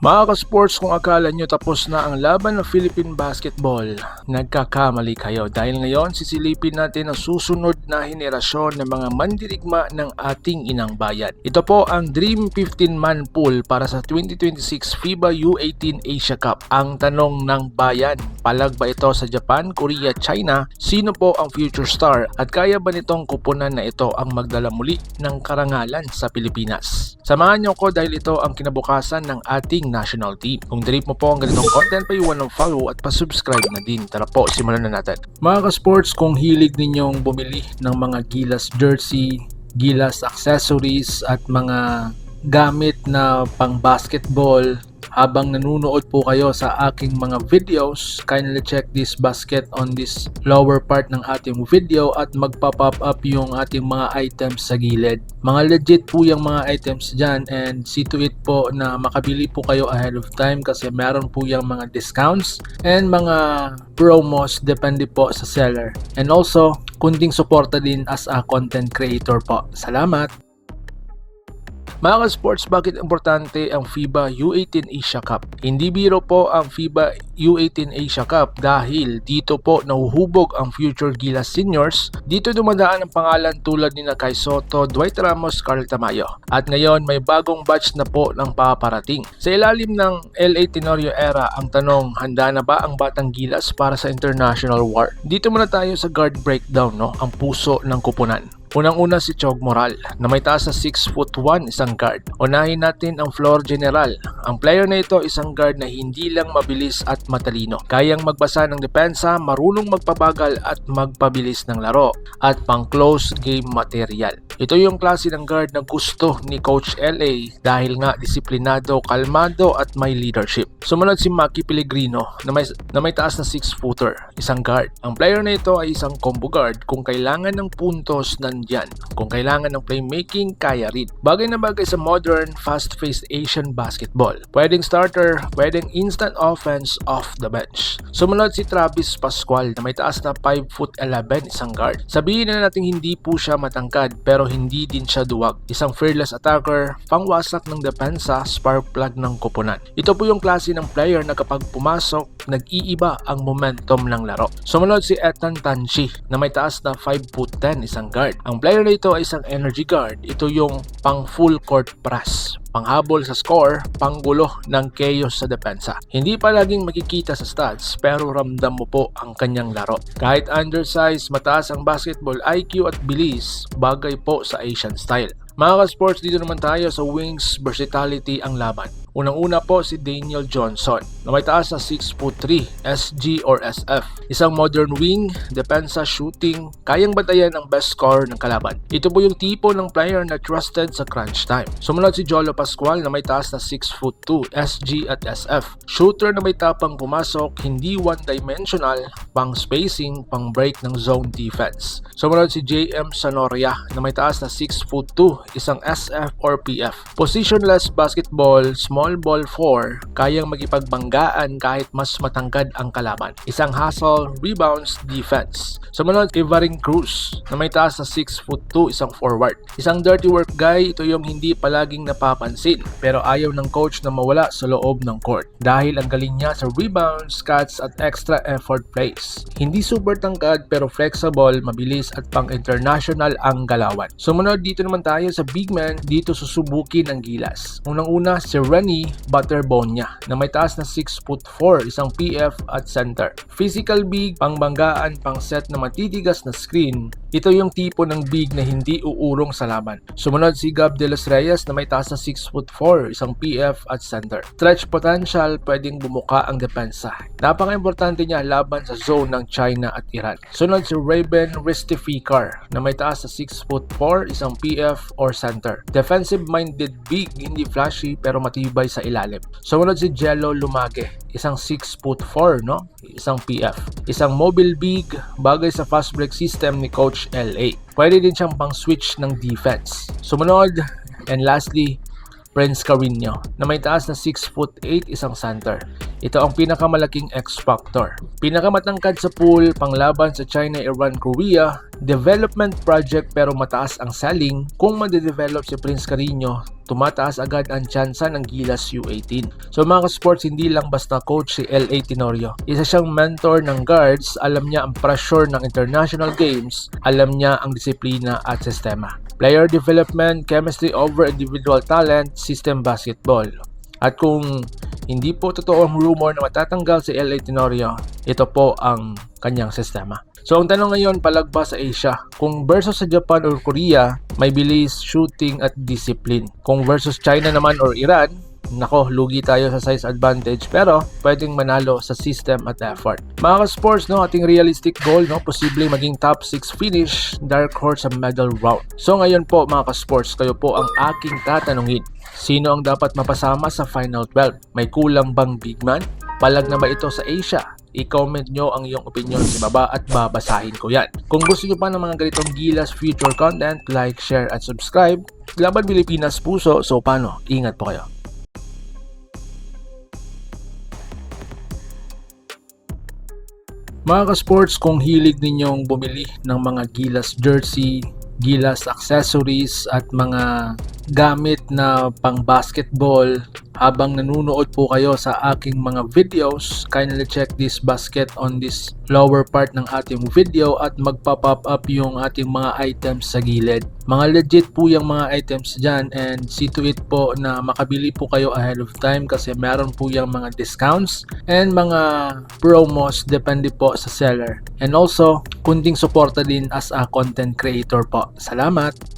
Mga ka-sports, kung akala nyo tapos na ang laban ng Philippine Basketball, nagkakamali kayo dahil ngayon sisilipin natin ang susunod na henerasyon ng mga mandirigma ng ating inang bayan. Ito po ang Dream 15-man pool para sa 2026 FIBA U18 Asia Cup. Ang tanong ng bayan, palag ba ito sa Japan, Korea, China? Sino po ang future star at kaya ba nitong kupunan na ito ang magdala muli ng karangalan sa Pilipinas? Samahan nyo ko dahil ito ang kinabukasan ng ating national team. Kung drip mo po ang ganitong content, paiwan ng follow at pa-subscribe na din. Tara po, simulan na natin. Mga ka-sports, kung hilig ninyong bumili ng mga Gilas jersey, Gilas accessories at mga gamit na pang basketball, habang nanunood po kayo sa aking mga videos, kindly check this basket on this lower part ng ating video at magpa-pop up yung ating mga items sa gilid. Mga legit po yung mga items dyan and see to it po na makabili po kayo ahead of time kasi meron po yung mga discounts and mga promos depende po sa seller. And also, kunting suporta din as a content creator po. Salamat! Mga ka-sports, bakit importante ang FIBA U18 Asia Cup? Hindi biro po ang FIBA U18 Asia Cup dahil dito po nahuhubog ang future Gilas seniors. Dito dumadaan ang pangalan tulad ni Kai Soto, Dwight Ramos, Carl Tamayo. At ngayon may bagong batch na po ng paparating. Sa ilalim ng LA Tenorio era, ang tanong, handa na ba ang batang Gilas para sa international war? Dito muna tayo sa guard breakdown, ang puso ng kupunan. Unang-una si Chog Moral na may taas na 6'1", isang guard. Unahin natin ang floor general. Ang player na ito isang guard na hindi lang mabilis at matalino. Kayang magbasa ng depensa, marunong magpabagal at magpabilis ng laro at pang close game material. Ito yung klase ng guard na gusto ni Coach LA dahil nga disiplinado, kalmado at may leadership. Sumunod si Maki Pellegrino na may taas na 6-footer, isang guard. Ang player na ito ay isang combo guard. Kung kailangan ng puntos, nandyan. Kung kailangan ng playmaking, kaya rin. Bagay na bagay sa modern, fast-paced Asian basketball. Pwedeng starter, pwedeng instant offense off the bench. Sumunod si Travis Pascual na may taas na 5'11", isang guard. Sabihin na natin hindi po siya matangkad pero hindi din siya duwag. Isang fearless attacker, pangwasak ng depensa, spark plug ng koponan. Ito po yung klase ng player na kapag pumasok, nag-iiba ang momentum ng laro. Sumunod si Ethan Tanchi na may taas na 5'10", isang guard. Ang player na ito ay isang energy guard. Ito yung pang full court press, panghabol sa score, panggulo ng chaos sa depensa. Hindi pa laging makikita sa stats pero ramdam mo po ang kanyang laro. Kahit undersized, mataas ang basketball IQ at bilis, bagay po sa Asian style. Mga ka-sports, dito naman tayo sa wings versatility ang laban. Unang-una po si Daniel Johnson na may taas na 6'3", SG or SF. Isang modern wing, depensa, shooting, kayang batayan ang best scorer ng kalaban. Ito po yung tipo ng player na trusted sa crunch time. Sumunod si Jolo Pascual na may taas na 6'2", SG at SF. Shooter na may tapang pumasok, hindi one-dimensional, pang spacing, pang break ng zone defense. Sumunod si JM Sanoria na may taas na 6'2", isang SF or PF. Positionless basketball, small ball 4, kayang makipagbanggaan kahit mas matangkad ang kalaban. Isang hustle, rebounds, defense. Sumunod, Evaring Cruz na may taas na 6'2", isang forward. Isang dirty work guy, ito yung hindi palaging napapansin pero ayaw ng coach na mawala sa loob ng court dahil ang galing niya sa rebounds, cuts at extra effort plays. Hindi super tangkad pero flexible, mabilis at pang international ang galawan. Sumunod, dito naman tayo sa big man. Dito susubukin ng Gilas. Unang-una si Rennie Butterbonia na may taas na 6'4", isang PF at center. Physical big, pangbanggaan, pang set na matitigas na screen. Ito yung tipo ng big na hindi uurong sa laban. Sumunod si Gab De Los Reyes na may taas na 6'4", isang PF at center. Stretch potential, pwedeng bumuka ang depensa. Napaka-importante niya laban sa zone ng China at Iran. Sunod si Raven Ristifikar na may taas na 6'4", isang PF or center. Defensive-minded big, hindi flashy pero matibay sa ilalim. Sumunod si Jello Lumage, isang 6'4", isang PF. Isang mobile big, bagay sa fast break system ni Coach LA. Pwede din siyang pang switch ng defense. Sumunod and lastly, Prince Carino na may taas na 6'8", isang center. Ito ang pinakamalaking X-Factor. Pinakamatangkad sa pool, panglaban sa China, Iran, Korea. Development project pero mataas ang selling. Kung madedevelop si Prince Carino, tumataas agad ang tsansa ng Gilas U18. So mga ka-sports, hindi lang basta coach si L.A. Tenorio. Isa siyang mentor ng guards, alam niya ang pressure ng international games, alam niya ang disiplina at sistema. Player development, chemistry over individual talent, system basketball. At kung hindi po totoo ang rumor na matatanggal si L.A. Tenorio, ito po ang kanyang sistema. So ang tanong ngayon, palagpas sa Asia. Kung versus sa Japan or Korea, may bilis, shooting at discipline. Kung versus China naman or Iran, nako, lugi tayo sa size advantage pero pwedeng manalo sa system at effort. Mga ka-sports, no, ating realistic goal, no, posibleng maging top 6 finish, dark horse sa medal round. So ngayon po mga ka-sports, kayo po ang aking tatanungin. Sino ang dapat mapasama sa Final 12? May kulang bang big man? Palag na ba ito sa Asia? I-comment nyo ang iyong opinion sa baba at babasahin ko yan. Kung gusto nyo pa ng mga ganitong Gilas future content, like, share at subscribe. Laban Pilipinas puso, so paano? Ingat po kayo. Mga ka-sports, kung hilig ninyong bumili ng mga Gilas jersey, Gilas accessories at mga gamit na pang basketball, habang nanunood po kayo sa aking mga videos, kindly check this basket on this lower part ng ating video at magpa-pop up yung ating mga items sa gilid. Mga legit po yung mga items dyan and see to it po na makabili po kayo ahead of time kasi meron po yung mga discounts and mga promos depende po sa seller. And also, kunting suporta din as a content creator po. Salamat!